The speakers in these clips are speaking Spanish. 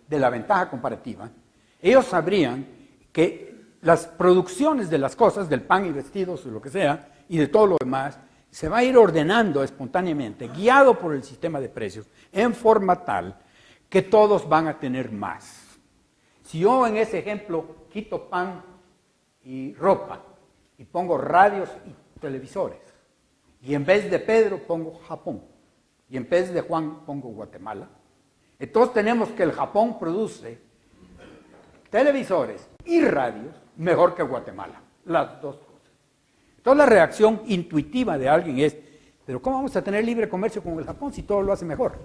de la ventaja comparativa, ellos sabrían que las producciones de las cosas, del pan y vestidos o lo que sea, y de todo lo demás, se va a ir ordenando espontáneamente, guiado por el sistema de precios, en forma tal que todos van a tener más. Si yo en ese ejemplo quito pan y ropa, y pongo radios y televisores, y en vez de Pedro pongo Japón, y en vez de Juan pongo Guatemala, entonces tenemos que el Japón produce televisores y radios mejor que Guatemala, las dos cosas. Entonces la reacción intuitiva de alguien es, pero ¿cómo vamos a tener libre comercio con el Japón si todo lo hace mejor?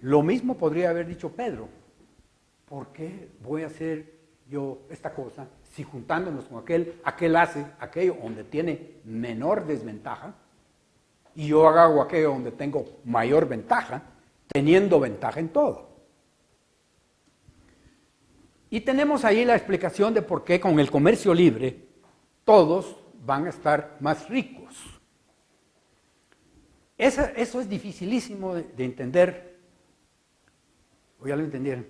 Lo mismo podría haber dicho Pedro, ¿por qué voy a hacer yo esta cosa si juntándonos con aquel hace aquello donde tiene menor desventaja y yo hago aquello donde tengo mayor ventaja, teniendo ventaja en todo? Y tenemos ahí la explicación de por qué con el comercio libre todos van a estar más ricos. Eso es dificilísimo de entender. ¿O ya lo entendieron?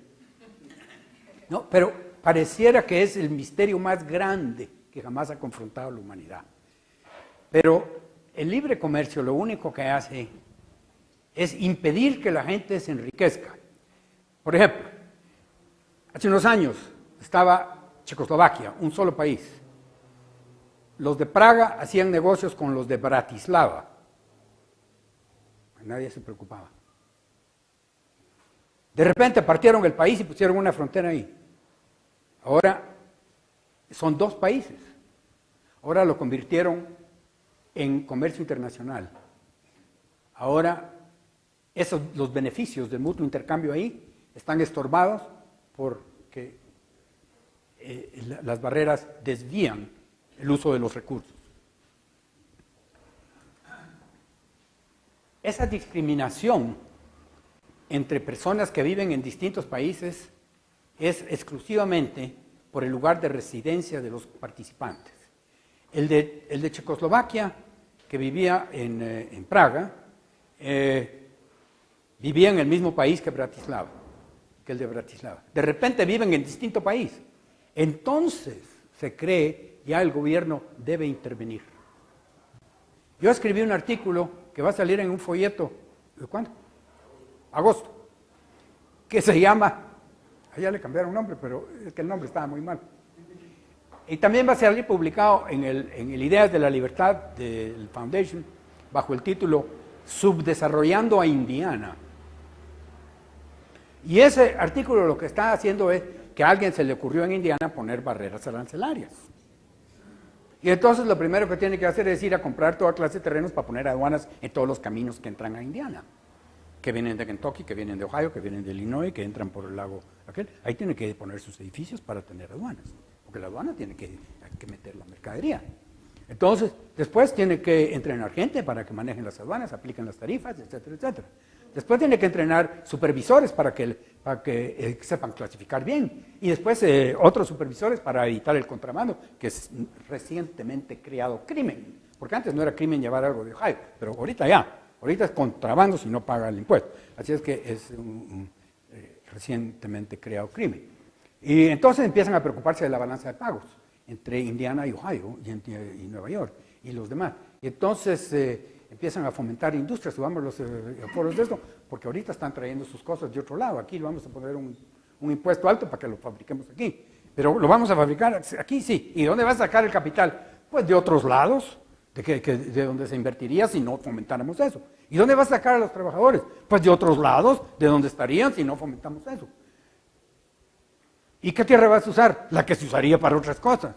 No, pero pareciera que es el misterio más grande que jamás ha confrontado la humanidad. Pero el libre comercio lo único que hace es impedir que la gente se enriquezca. Por ejemplo, hace unos años estaba Checoslovaquia, un solo país. Los de Praga hacían negocios con los de Bratislava. Nadie se preocupaba. De repente partieron el país y pusieron una frontera ahí. Ahora son dos países. Ahora lo convirtieron en comercio internacional. Ahora los beneficios del mutuo intercambio ahí están estorbados porque las barreras desvían el uso de los recursos. Esa discriminación entre personas que viven en distintos países es exclusivamente por el lugar de residencia de los participantes. El de Checoslovaquia, que vivía en Praga, vivía en el mismo país que Bratislava, que el de Bratislava. De repente viven en distinto país. Entonces se cree ya el gobierno debe intervenir. Yo escribí un artículo que va a salir en un folleto, ¿de cuándo? Agosto, que se llama, ya le cambiaron nombre, pero es que el nombre estaba muy mal. Y también va a salir publicado en el Ideas de la Libertad del Foundation, bajo el título Subdesarrollando a Indiana. Y ese artículo lo que está haciendo es que a alguien se le ocurrió en Indiana poner barreras arancelarias. Y entonces lo primero que tiene que hacer es ir a comprar toda clase de terrenos para poner aduanas en todos los caminos que entran a Indiana, que vienen de Kentucky, que vienen de Ohio, que vienen de Illinois, que entran por el lago aquel. Ahí tiene que poner sus edificios para tener aduanas, porque la aduana tiene que meter la mercadería. Entonces, después tiene que entrenar gente para que manejen las aduanas, apliquen las tarifas, etcétera, etcétera. Después tiene que entrenar supervisores para que sepan clasificar bien. Y después otros supervisores para evitar el contrabando, que es recientemente creado crimen. Porque antes no era crimen llevar algo de Ohio, pero ahorita ya. Ahorita es contrabando si no paga el impuesto. Así es que es un recientemente creado crimen. Y entonces empiezan a preocuparse de la balanza de pagos entre Indiana y Ohio y Nueva York y los demás. Y entonces empiezan a fomentar industrias, subamos los foros de esto, porque ahorita están trayendo sus cosas de otro lado. Aquí le vamos a poner un impuesto alto para que lo fabriquemos aquí. Pero lo vamos a fabricar aquí, sí. ¿Y dónde va a sacar el capital? Pues de otros lados, de donde se invertiría si no fomentáramos eso. ¿Y dónde va a sacar a los trabajadores? Pues de otros lados, de donde estarían si no fomentamos eso. ¿Y qué tierra vas a usar? La que se usaría para otras cosas.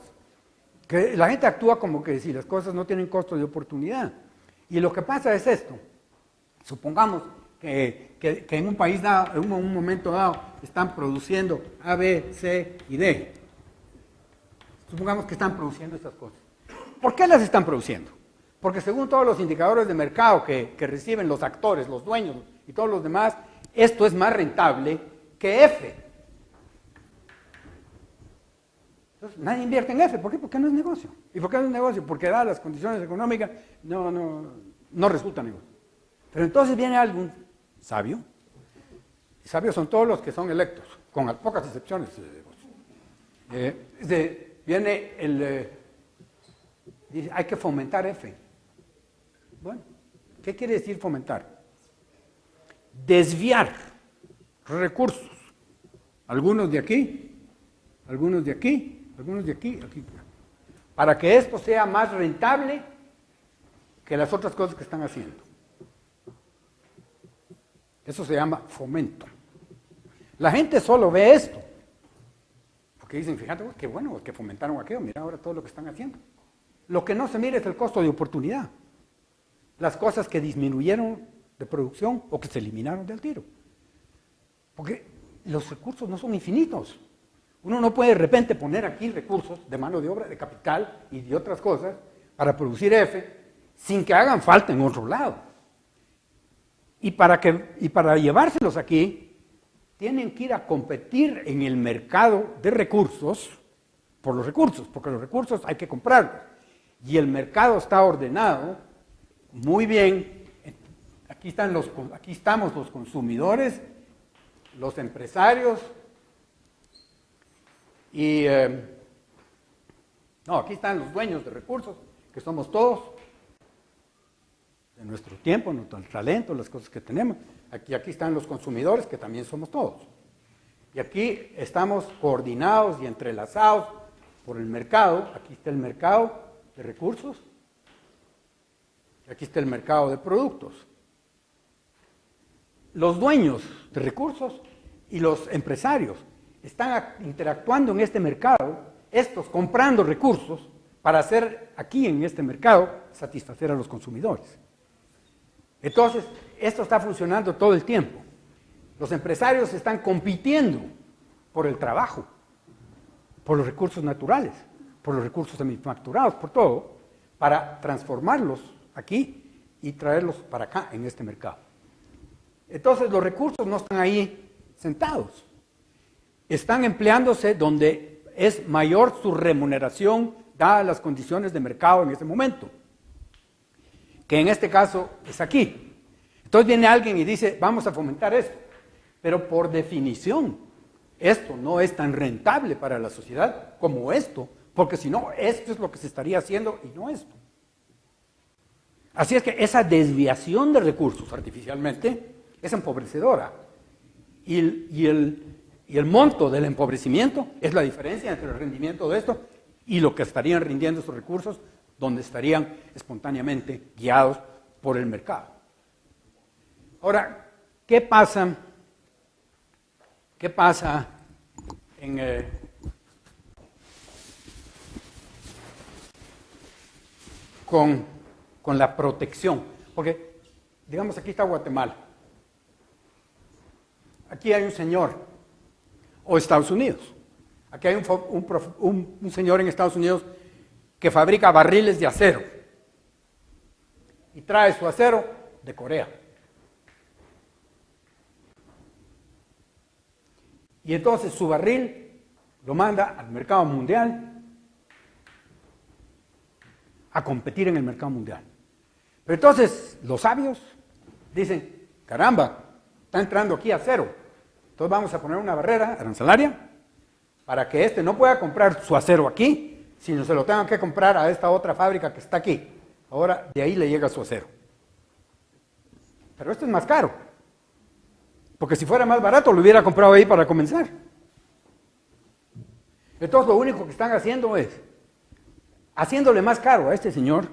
Que la gente actúa como que si las cosas no tienen costo de oportunidad. Y lo que pasa es esto. Supongamos que en un país dado, en un momento dado, están produciendo A, B, C y D. Supongamos que están produciendo estas cosas. ¿Por qué las están produciendo? Porque según todos los indicadores de mercado que reciben los actores, los dueños y todos los demás, esto es más rentable que F. Entonces, nadie invierte en F. ¿Por qué? Porque no es negocio. ¿Y por qué no es negocio? Porque dadas las condiciones económicas no resulta negocio. Pero entonces viene algún sabio, Sabios son todos los que son electos, con pocas excepciones. Viene dice, hay que fomentar F. Bueno, ¿qué quiere decir fomentar? Desviar recursos. Algunos de aquí, algunos de aquí, algunos de aquí, aquí. Para que esto sea más rentable que las otras cosas que están haciendo. Eso se llama fomento. La gente solo ve esto. Porque dicen, fíjate, qué bueno, que fomentaron aquello, mira ahora todo lo que están haciendo. Lo que no se mira es el costo de oportunidad. Las cosas que disminuyeron de producción o que se eliminaron del tiro. Porque los recursos no son infinitos. Uno no puede de repente poner aquí recursos de mano de obra, de capital y de otras cosas para producir F sin que hagan falta en otro lado. Y para llevárselos aquí, tienen que ir a competir en el mercado de recursos por los recursos, porque los recursos hay que comprarlos. Y el mercado está ordenado muy bien. Aquí estamos los consumidores, los empresarios, y aquí están los dueños de recursos, que somos todos, de nuestro tiempo, nuestro talento, las cosas que tenemos. Aquí están los consumidores, que también somos todos. Y aquí estamos coordinados y entrelazados por el mercado. Aquí está el mercado de recursos, y aquí está el mercado de productos. Los dueños de recursos y los empresarios están interactuando en este mercado, estos comprando recursos para hacer aquí en este mercado satisfacer a los consumidores. Entonces, esto está funcionando todo el tiempo. Los empresarios están compitiendo por el trabajo, por los recursos naturales, por los recursos manufacturados, por todo, para transformarlos aquí y traerlos para acá en este mercado. Entonces, los recursos no están ahí sentados. Están empleándose donde es mayor su remuneración dadas las condiciones de mercado en ese momento, que en este caso es aquí. Entonces viene alguien y dice, vamos a fomentar esto, pero por definición, esto no es tan rentable para la sociedad como esto, porque si no, esto es lo que se estaría haciendo y no esto. Así es que esa desviación de recursos artificialmente es empobrecedora. Y el monto del empobrecimiento es la diferencia entre el rendimiento de esto y lo que estarían rindiendo esos recursos, donde estarían espontáneamente guiados por el mercado. Ahora, ¿qué pasa con la protección? Porque, digamos, aquí está Guatemala. Aquí hay un señor, o Estados Unidos. Aquí hay un señor en Estados Unidos que fabrica barriles de acero y trae su acero de Corea. Y entonces su barril lo manda al mercado mundial a competir en el mercado mundial. Pero entonces los sabios dicen, caramba, está entrando aquí acero. Entonces vamos a poner una barrera arancelaria para que este no pueda comprar su acero aquí, sino se lo tengan que comprar a esta otra fábrica que está aquí. Ahora de ahí le llega su acero. Pero esto es más caro. Porque si fuera más barato lo hubiera comprado ahí para comenzar. Entonces lo único que están haciendo es haciéndole más caro a este señor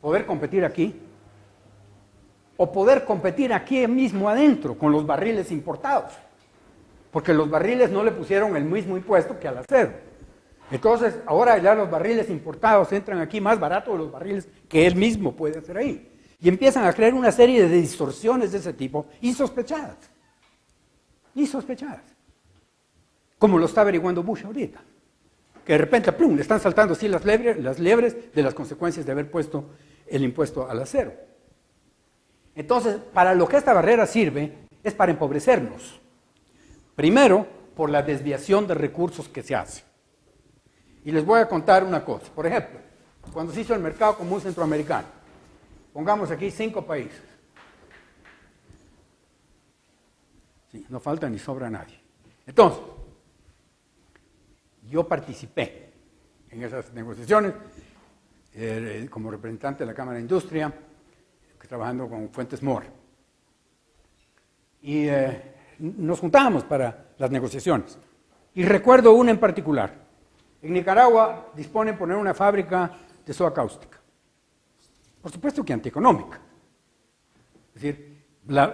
poder competir aquí, o poder competir aquí mismo adentro con los barriles importados, porque los barriles no le pusieron el mismo impuesto que al acero. Entonces ahora ya los barriles importados entran aquí más barato de los barriles que él mismo puede hacer ahí, y empiezan a crear una serie de distorsiones de ese tipo insospechadas, como lo está averiguando Bush ahorita, que de repente ¡plum!, le están saltando así las liebres de las consecuencias de haber puesto el impuesto al acero. Entonces, para lo que esta barrera sirve es para empobrecernos. Primero, por la desviación de recursos que se hace. Y les voy a contar una cosa. Por ejemplo, cuando se hizo el mercado común centroamericano, pongamos aquí 5 países. Sí, no falta ni sobra nadie. Entonces, yo participé en esas negociaciones como representante de la Cámara de Industria, trabajando con Fuentes Moore. Y nos juntábamos para las negociaciones. Y recuerdo una en particular. En Nicaragua disponen poner una fábrica de soda cáustica. Por supuesto que antieconómica. Es decir,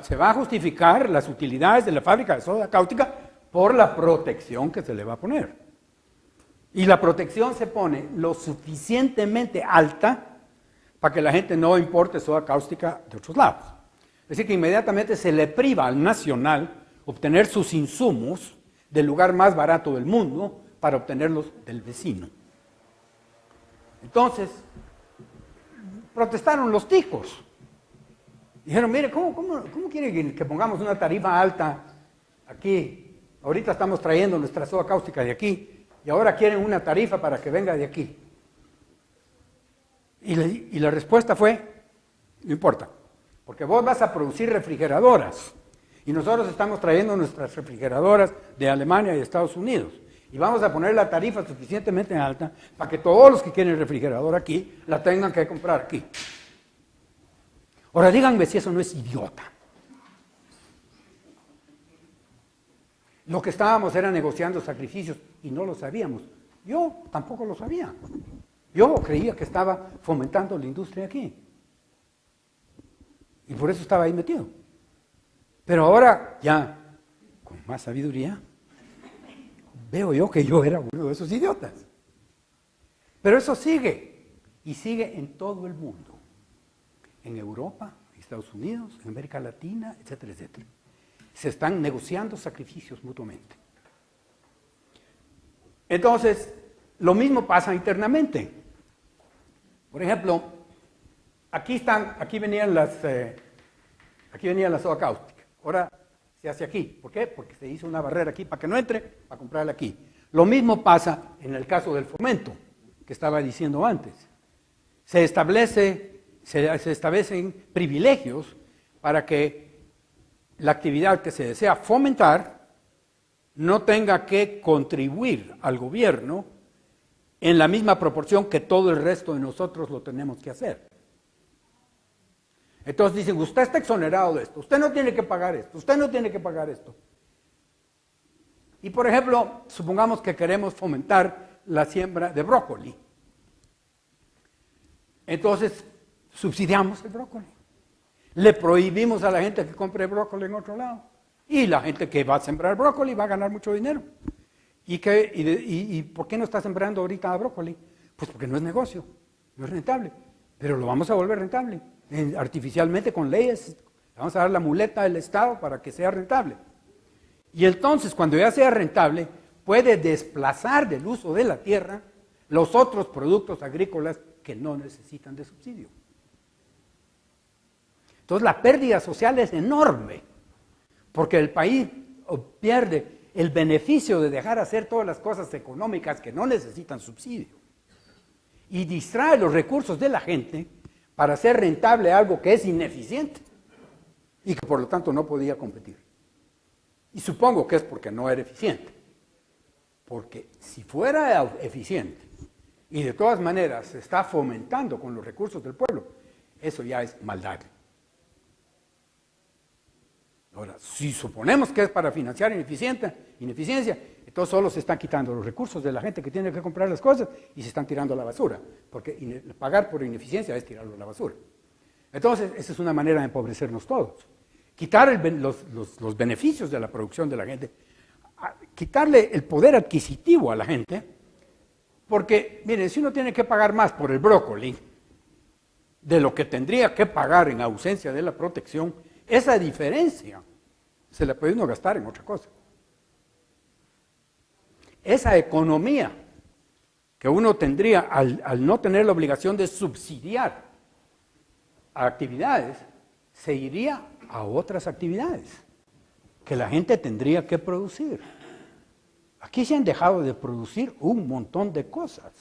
se va a justificar las utilidades de la fábrica de soda cáustica por la protección que se le va a poner. Y la protección se pone lo suficientemente alta para que la gente no importe soda cáustica de otros lados. Es decir, que inmediatamente se le priva al nacional obtener sus insumos del lugar más barato del mundo para obtenerlos del vecino. Entonces, protestaron los ticos. Dijeron, mire, ¿cómo quiere que pongamos una tarifa alta aquí? Ahorita estamos trayendo nuestra soda cáustica de aquí y ahora quieren una tarifa para que venga de aquí. Y la respuesta fue, no importa, porque vos vas a producir refrigeradoras y nosotros estamos trayendo nuestras refrigeradoras de Alemania y Estados Unidos y vamos a poner la tarifa suficientemente alta para que todos los que quieren refrigerador aquí la tengan que comprar aquí. Ahora díganme si eso no es idiota. Lo que estábamos era negociando sacrificios y no lo sabíamos. Yo tampoco lo sabía. Yo creía que estaba fomentando la industria aquí. Y por eso estaba ahí metido. Pero ahora, ya con más sabiduría, veo yo que yo era uno de esos idiotas. Pero eso sigue, y sigue en todo el mundo. En Europa, en Estados Unidos, en América Latina, etcétera, etcétera. Se están negociando sacrificios mutuamente. Entonces, lo mismo pasa internamente. Por ejemplo, aquí venía la soda cáustica. Ahora se hace aquí. ¿Por qué? Porque se hizo una barrera aquí para que no entre, para comprarla aquí. Lo mismo pasa en el caso del fomento, que estaba diciendo antes. Se establecen privilegios para que la actividad que se desea fomentar no tenga que contribuir al gobierno en la misma proporción que todo el resto de nosotros lo tenemos que hacer. Entonces dicen, usted está exonerado de esto, usted no tiene que pagar esto, usted no tiene que pagar esto. Y por ejemplo, supongamos que queremos fomentar la siembra de brócoli. Entonces, subsidiamos el brócoli. Le prohibimos a la gente que compre brócoli en otro lado. Y la gente que va a sembrar brócoli va a ganar mucho dinero. ¿Y por qué no está sembrando ahorita brócoli? Pues porque no es negocio, no es rentable. Pero lo vamos a volver rentable, artificialmente con leyes. Le vamos a dar la muleta del Estado para que sea rentable. Y entonces, cuando ya sea rentable, puede desplazar del uso de la tierra los otros productos agrícolas que no necesitan de subsidio. Entonces, la pérdida social es enorme, porque el país pierde el beneficio de dejar hacer todas las cosas económicas que no necesitan subsidio y distrae los recursos de la gente para hacer rentable algo que es ineficiente y que por lo tanto no podía competir. Y supongo que es porque no era eficiente, porque si fuera eficiente y de todas maneras se está fomentando con los recursos del pueblo, eso ya es maldad. Ahora, si suponemos que es para financiar ineficiencia, entonces solo se están quitando los recursos de la gente que tiene que comprar las cosas y se están tirando a la basura, porque pagar por ineficiencia es tirarlo a la basura. Entonces, esa es una manera de empobrecernos todos. Quitar los beneficios de la producción de la gente, quitarle el poder adquisitivo a la gente, porque, miren, si uno tiene que pagar más por el brócoli de lo que tendría que pagar en ausencia de la protección, esa diferencia se la puede uno gastar en otra cosa. Esa economía que uno tendría al no tener la obligación de subsidiar actividades, se iría a otras actividades que la gente tendría que producir. Aquí se han dejado de producir un montón de cosas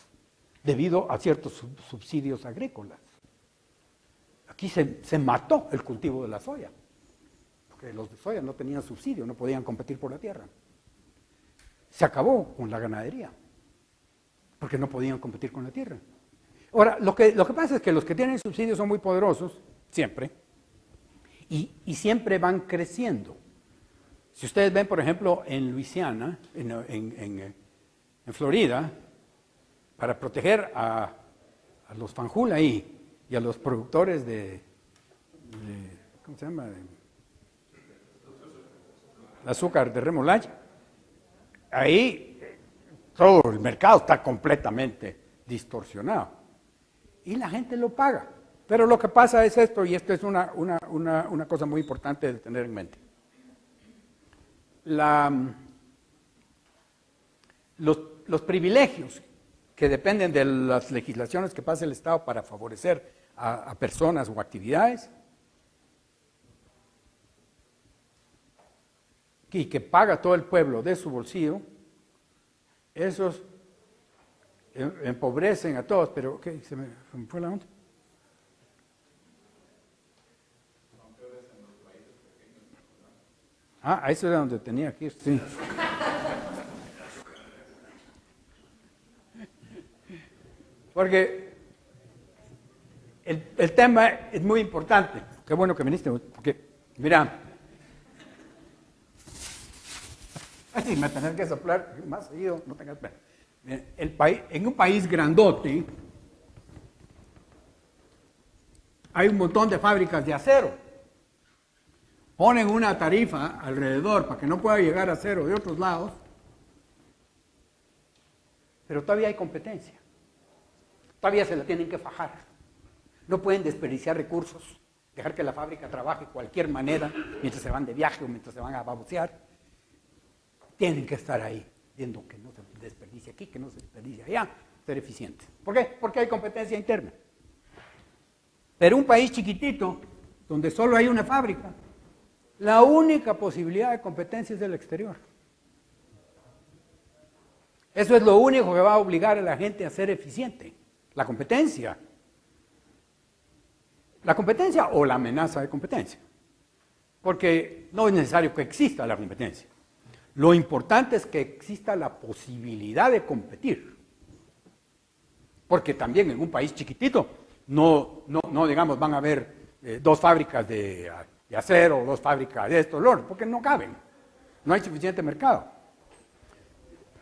debido a ciertos subsidios agrícolas. Aquí se mató el cultivo de la soya, porque porque los de soya no tenían subsidio, no podían competir por la tierra. Se acabó con la ganadería, porque no podían competir con la tierra. Ahora, lo que pasa es que los que tienen subsidios son muy poderosos, siempre, y siempre van creciendo. Si ustedes ven, por ejemplo, en Luisiana, en Florida, para proteger a los fanjul ahí y a los productores de ¿cómo se llama? De azúcar de remolacha, ahí todo el mercado está completamente distorsionado y la gente lo paga. Pero lo que pasa es esto, y esto es una cosa muy importante de tener en mente. Los privilegios que dependen de las legislaciones que pasa el Estado para favorecer a personas o actividades y que paga todo el pueblo de su bolsillo, esos empobrecen a todos, pero ¿qué? Se me fue la onda. Ah, eso era donde tenía que ir, sí. Porque el tema es muy importante. Qué bueno que viniste, porque, mira, así me tenés que soplar más seguido, no tengas pena. En un país grandote hay un montón de fábricas de acero. Ponen una tarifa alrededor para que no pueda llegar acero de otros lados, pero todavía hay competencia. Todavía se la tienen que fajar. No pueden desperdiciar recursos, dejar que la fábrica trabaje de cualquier manera mientras se van de viaje o mientras se van a babosear. Tienen que estar ahí, viendo que no se desperdicie aquí, que no se desperdicie allá, ser eficientes. ¿Por qué? Porque hay competencia interna. Pero un país chiquitito, donde solo hay una fábrica, la única posibilidad de competencia es del exterior. Eso es lo único que va a obligar a la gente a ser eficiente. La competencia. La competencia o la amenaza de competencia. Porque no es necesario que exista la competencia. Lo importante es que exista la posibilidad de competir. Porque también en un país chiquitito, no digamos, van a haber dos fábricas de acero, dos fábricas de esto, porque no caben. No hay suficiente mercado.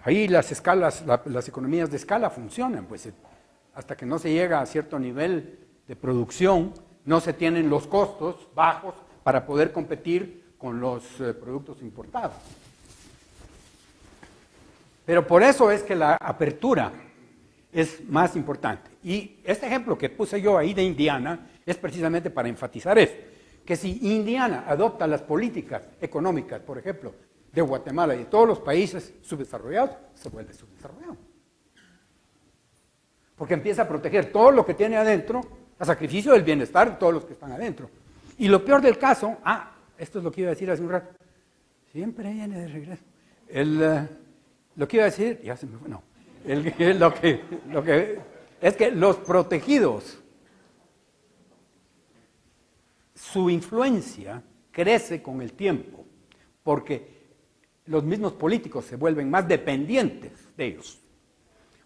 Ahí las escalas, las economías de escala funcionan, pues hasta que no se llega a cierto nivel de producción, no se tienen los costos bajos para poder competir con los productos importados. Pero por eso es que la apertura es más importante. Y este ejemplo que puse yo ahí de Indiana es precisamente para enfatizar eso, que si Indiana adopta las políticas económicas, por ejemplo, de Guatemala y de todos los países subdesarrollados, se vuelve subdesarrollado. Porque empieza a proteger todo lo que tiene adentro, a sacrificio del bienestar de todos los que están adentro. Y lo peor del caso, esto es lo que iba a decir hace un rato, siempre viene de regreso. Lo que iba a decir, ya se me fue, no. Lo que es que los protegidos, su influencia crece con el tiempo, porque los mismos políticos se vuelven más dependientes de ellos.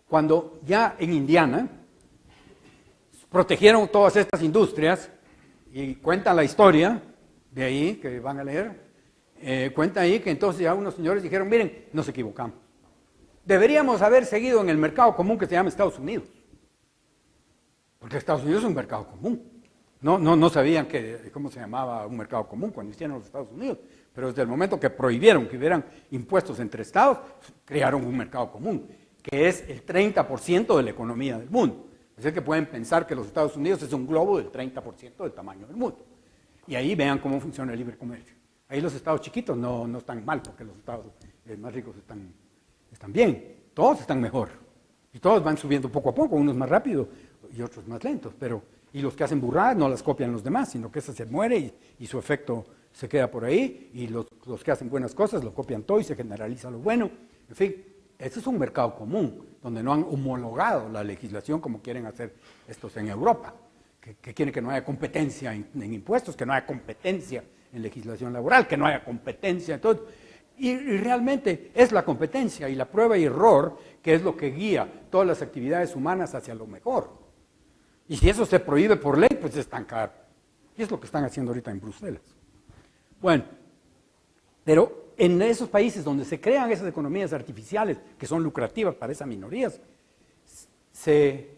Cuando ya en Indiana protegieron todas estas industrias, y cuentan la historia de ahí, que van a leer, cuentan ahí que entonces ya unos señores dijeron, miren, nos equivocamos. Deberíamos haber seguido en el mercado común que se llama Estados Unidos. Porque Estados Unidos es un mercado común. No sabían cómo se llamaba un mercado común cuando hicieron los Estados Unidos. Pero desde el momento que prohibieron que hubieran impuestos entre estados, crearon un mercado común, que es el 30% de la economía del mundo. Es decir, que pueden pensar que los Estados Unidos es un globo del 30% del tamaño del mundo. Y ahí vean cómo funciona el libre comercio. Ahí los estados chiquitos no están mal, porque los estados más ricos están bien. Todos están mejor. Y todos van subiendo poco a poco, unos más rápido y otros más lentos. Y los que hacen burradas no las copian los demás, sino que esa se muere y su efecto se queda por ahí. Y los que hacen buenas cosas lo copian todo y se generaliza lo bueno. En fin, ese es un mercado común, donde no han homologado la legislación como quieren hacer estos en Europa, que quieren que no haya competencia en impuestos, que no haya competencia en legislación laboral, que no haya competencia, todo. Y realmente es la competencia y la prueba y error que es lo que guía todas las actividades humanas hacia lo mejor. Y si eso se prohíbe por ley, pues es estancar. Y es lo que están haciendo ahorita en Bruselas. Bueno, pero en esos países donde se crean esas economías artificiales que son lucrativas para esas minorías, se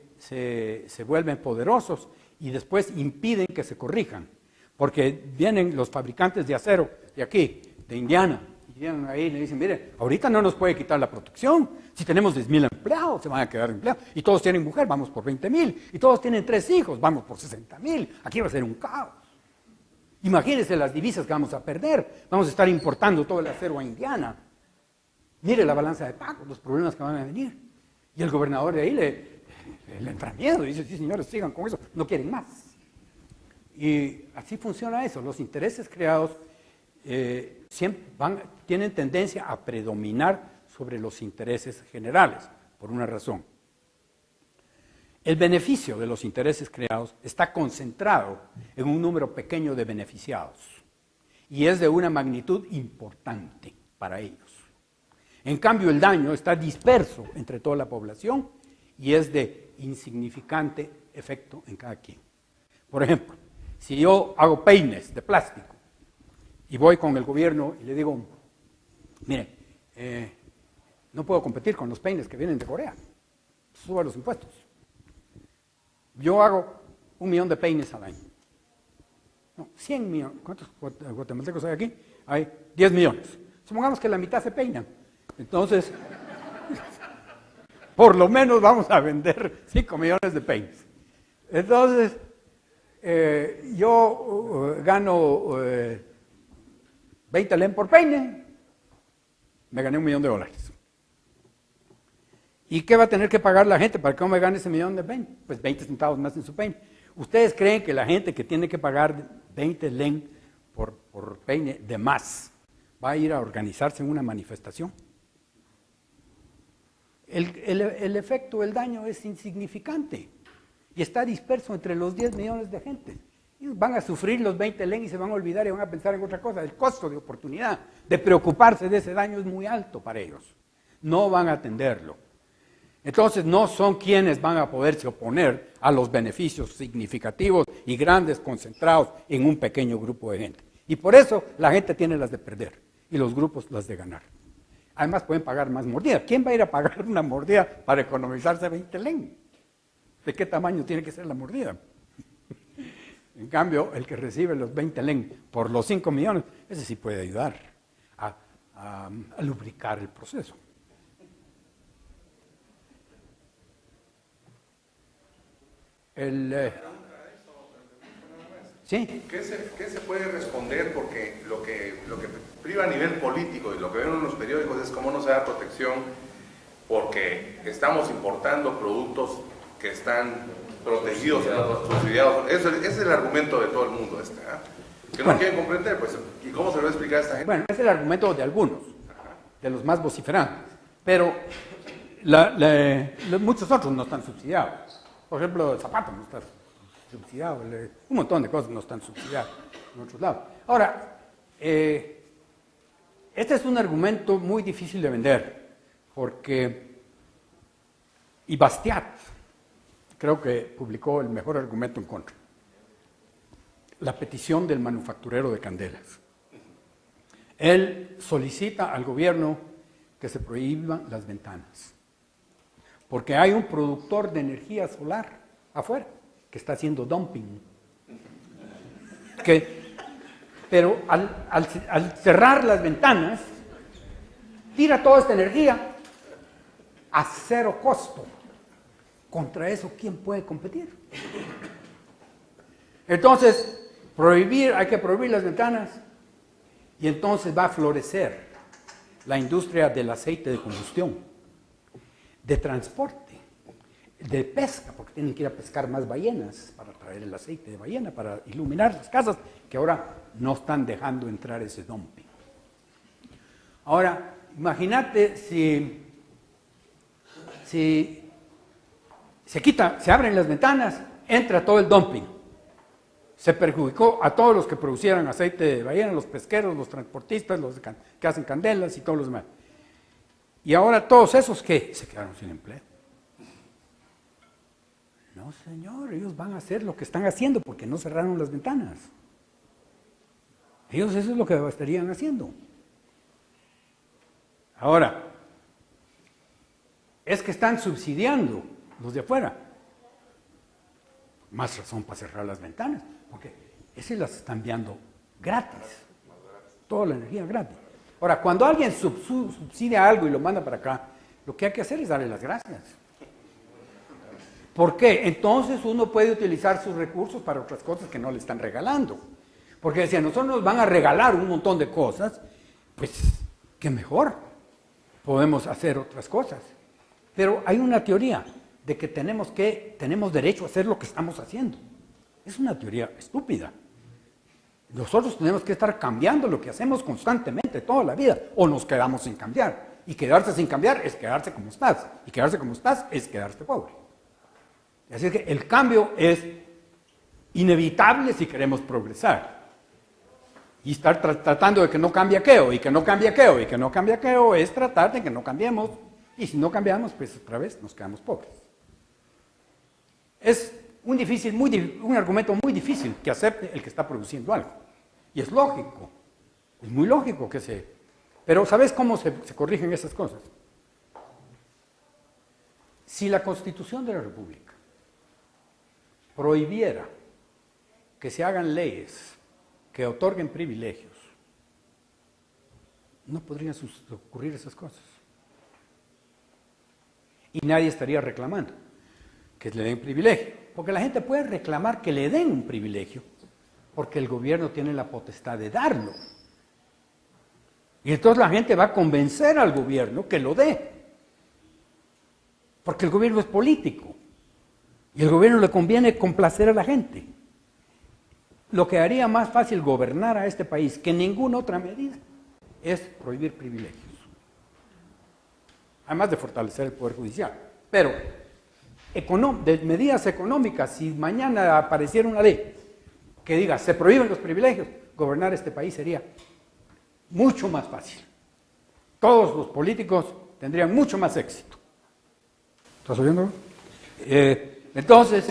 vuelven poderosos y después impiden que se corrijan. Porque vienen los fabricantes de acero de aquí, de Indiana, y vienen ahí y le dicen, mire, ahorita no nos puede quitar la protección. Si tenemos 10,000 empleados, se van a quedar empleados. Y todos tienen mujer, vamos por 20,000. Y todos tienen 3 hijos, vamos por 60,000. Aquí va a ser un caos. Imagínense las divisas que vamos a perder. Vamos a estar importando todo el acero a Indiana. Mire la balanza de pagos, los problemas que van a venir. Y el gobernador de ahí le entra miedo. Dice, sí señores, sigan con eso, no quieren más. Y así funciona eso. Los intereses creados siempre tienen tendencia a predominar sobre los intereses generales, por una razón. El beneficio de los intereses creados está concentrado en un número pequeño de beneficiados y es de una magnitud importante para ellos. En cambio, el daño está disperso entre toda la población y es de insignificante efecto en cada quien. Por ejemplo, si yo hago peines de plástico y voy con el gobierno y le digo, mire, no puedo competir con los peines que vienen de Corea, suba los impuestos. Yo hago 1,000,000 de peines al año. No, 100 millones. ¿Cuántos guatemaltecos hay aquí? Hay 10 millones. Supongamos que la mitad se peinan. Entonces, por lo menos vamos a vender 5 millones de peines. Entonces, yo gano 20 len por peine, me gané $1,000,000. ¿Y qué va a tener que pagar la gente para que no me gane ese millón de peine? Pues 20 centavos más en su peine. ¿Ustedes creen que la gente que tiene que pagar 20 len por peine de más va a ir a organizarse en una manifestación? El efecto, el daño es insignificante y está disperso entre los 10 millones de gente. Y van a sufrir los 20 len y se van a olvidar y van a pensar en otra cosa. El costo de oportunidad de preocuparse de ese daño es muy alto para ellos. No van a atenderlo. Entonces no son quienes van a poderse oponer a los beneficios significativos y grandes concentrados en un pequeño grupo de gente. Y por eso la gente tiene las de perder y los grupos las de ganar. Además pueden pagar más mordidas. ¿Quién va a ir a pagar una mordida para economizarse 20 len? ¿De qué tamaño tiene que ser la mordida? En cambio, el que recibe los 20 len por los 5 millones, ese sí puede ayudar a lubricar el proceso. ¿Sí? ¿Qué se puede responder? Porque lo que priva a nivel político y lo que ven en los periódicos es cómo no se da protección porque estamos importando productos que están protegidos, subsidiados. Ese es el argumento de todo el mundo que no quieren comprender, pues, ¿y cómo se lo va a explicar a esta gente? Bueno, ese es el argumento de algunos, de los más vociferantes, pero muchos otros no están subsidiados. Por ejemplo, el zapato no está subsidiado, un montón de cosas no están subsidiadas en otros lados. Ahora, este es un argumento muy difícil de vender, porque, y Bastiat creo que publicó el mejor argumento en contra. La petición del manufacturero de candelas. Él solicita al gobierno que se prohíban las ventanas. Porque hay un productor de energía solar afuera que está haciendo dumping. Pero al cerrar las ventanas, tira toda esta energía a cero costo. Contra eso, ¿quién puede competir? Entonces, hay que prohibir las ventanas y entonces va a florecer la industria del aceite de combustión, de transporte, de pesca, porque tienen que ir a pescar más ballenas para traer el aceite de ballena, para iluminar las casas, que ahora no están dejando entrar ese dumping. Ahora, imagínate si se abren las ventanas, entra todo el dumping. Se perjudicó a todos los que producieran aceite de ballena, los pesqueros, los transportistas, los que hacen candelas y todos los demás. Y ahora todos esos que se quedaron sin empleo. No, señor, ellos van a hacer lo que están haciendo porque no cerraron las ventanas. Ellos eso es lo que estarían haciendo. Ahora, es que están subsidiando los de afuera. Más razón para cerrar las ventanas, porque esas las están enviando gratis. Toda la energía gratis. Ahora, cuando alguien subsidia algo y lo manda para acá, lo que hay que hacer es darle las gracias. ¿Por qué? Entonces uno puede utilizar sus recursos para otras cosas que no le están regalando. Porque si a nosotros nos van a regalar un montón de cosas, pues qué mejor. Podemos hacer otras cosas. Pero hay una teoría de que tenemos derecho a hacer lo que estamos haciendo. Es una teoría estúpida. Nosotros tenemos que estar cambiando lo que hacemos constantemente, toda la vida, o nos quedamos sin cambiar. Y quedarse sin cambiar es quedarse como estás. Y quedarse como estás es quedarse pobre. Así que el cambio es inevitable si queremos progresar. Y estar tratando de que no cambie aquello, y que no cambie aquello, y que no cambie aquello, es tratar de que no cambiemos. Y si no cambiamos, pues otra vez nos quedamos pobres. Es un argumento muy difícil que acepte el que está produciendo algo. Y es lógico, es muy lógico que se... Pero ¿sabes cómo se corrigen esas cosas? Si la Constitución de la República prohibiera que se hagan leyes que otorguen privilegios, no podrían ocurrir esas cosas. Y nadie estaría reclamando que le den privilegio, porque la gente puede reclamar que le den un privilegio, porque el gobierno tiene la potestad de darlo. Y entonces la gente va a convencer al gobierno que lo dé, porque el gobierno es político, y el gobierno le conviene complacer a la gente. Lo que haría más fácil gobernar a este país que ninguna otra medida es prohibir privilegios. Además de fortalecer el Poder Judicial. Pero, de medidas económicas, si mañana apareciera una ley que diga se prohíben los privilegios, gobernar este país sería mucho más fácil. Todos los políticos tendrían mucho más éxito. ¿Estás oyendo? Entonces,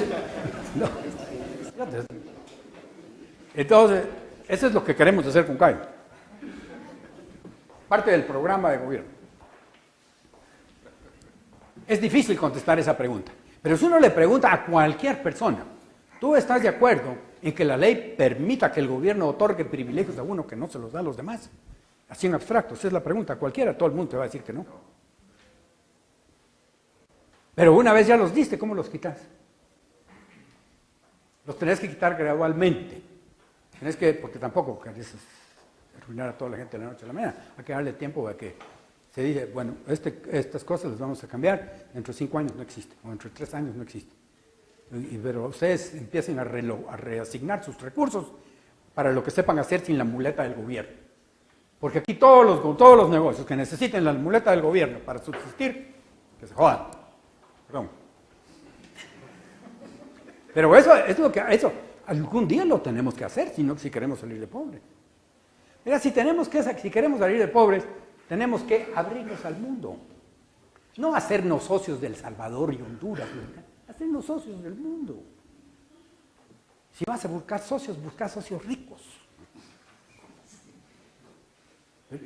eso es lo que queremos hacer con CAI. Parte del programa de gobierno. Es difícil contestar esa pregunta, pero si uno le pregunta a cualquier persona, ¿tú estás de acuerdo en que la ley permita que el gobierno otorgue privilegios a uno que no se los da a los demás? Así en abstracto, esa es la pregunta. Cualquiera, todo el mundo te va a decir que no. Pero una vez ya los diste, ¿cómo los quitas? Los tenés que quitar gradualmente. Porque tampoco querés arruinar a toda la gente de la noche a la mañana. Hay que darle tiempo a que se dice, bueno, estas cosas las vamos a cambiar, dentro de 5 años no existe, o dentro de 3 años no existe. Pero ustedes empiecen a reasignar sus recursos para lo que sepan hacer sin la muleta del gobierno. Porque aquí todos los negocios que necesiten la muleta del gobierno para subsistir, que se jodan. Perdón. Pero eso algún día lo tenemos que hacer si queremos salir de pobres. Mira, si queremos salir de pobres, tenemos que abrirnos al mundo. No hacernos socios de El Salvador y Honduras, hacernos socios del mundo. Si vas a buscar socios ricos.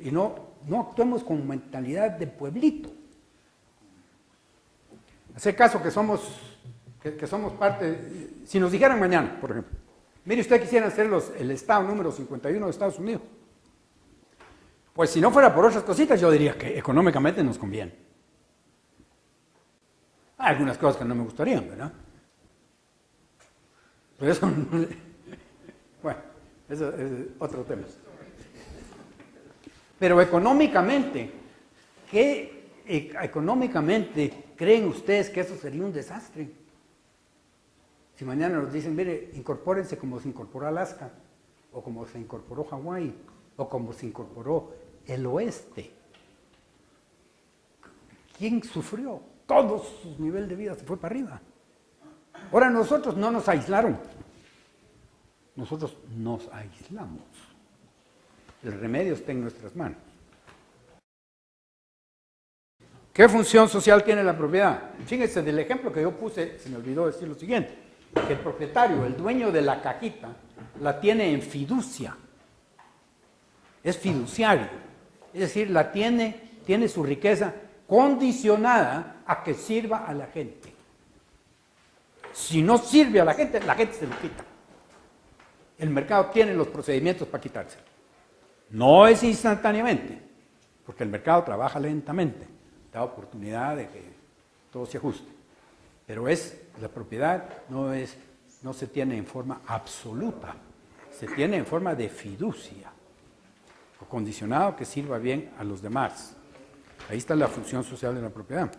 Y no actuemos con mentalidad de pueblito. Hacer caso que somos parte, si nos dijeran mañana, por ejemplo, mire, usted quisiera ser el estado número 51 de Estados Unidos. Pues si no fuera por otras cositas, yo diría que económicamente nos conviene. Hay algunas cosas que no me gustarían, ¿verdad? Pero eso, bueno, eso es otro tema. Pero económicamente, ¿creen ustedes que eso sería un desastre? Si mañana nos dicen, mire, incorpórense como se incorporó Alaska, o como se incorporó Hawái, o como se incorporó el oeste. ¿Quién sufrió? Todo su nivel de vida se fue para arriba. Ahora nosotros no nos aislaron. nosotros nos aislamos. El remedio está en nuestras manos. ¿Qué función social tiene la propiedad? Fíjense, del ejemplo que yo puse, se me olvidó decir lo siguiente, que el propietario, el dueño de la cajita, la tiene en fiducia. Es fiduciario. Es decir, tiene su riqueza condicionada a que sirva a la gente. Si no sirve a la gente se lo quita. El mercado tiene los procedimientos para quitárselo. No es instantáneamente, porque el mercado trabaja lentamente, da oportunidad de que todo se ajuste. Pero la propiedad no se tiene en forma absoluta, se tiene en forma de fiducia, o condicionado que sirva bien a los demás. Ahí está la función social de la propiedad.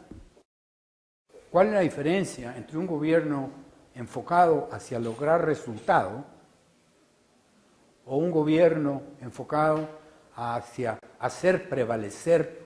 ¿Cuál es la diferencia entre un gobierno enfocado hacia lograr resultado o un gobierno enfocado hacia hacer prevalecer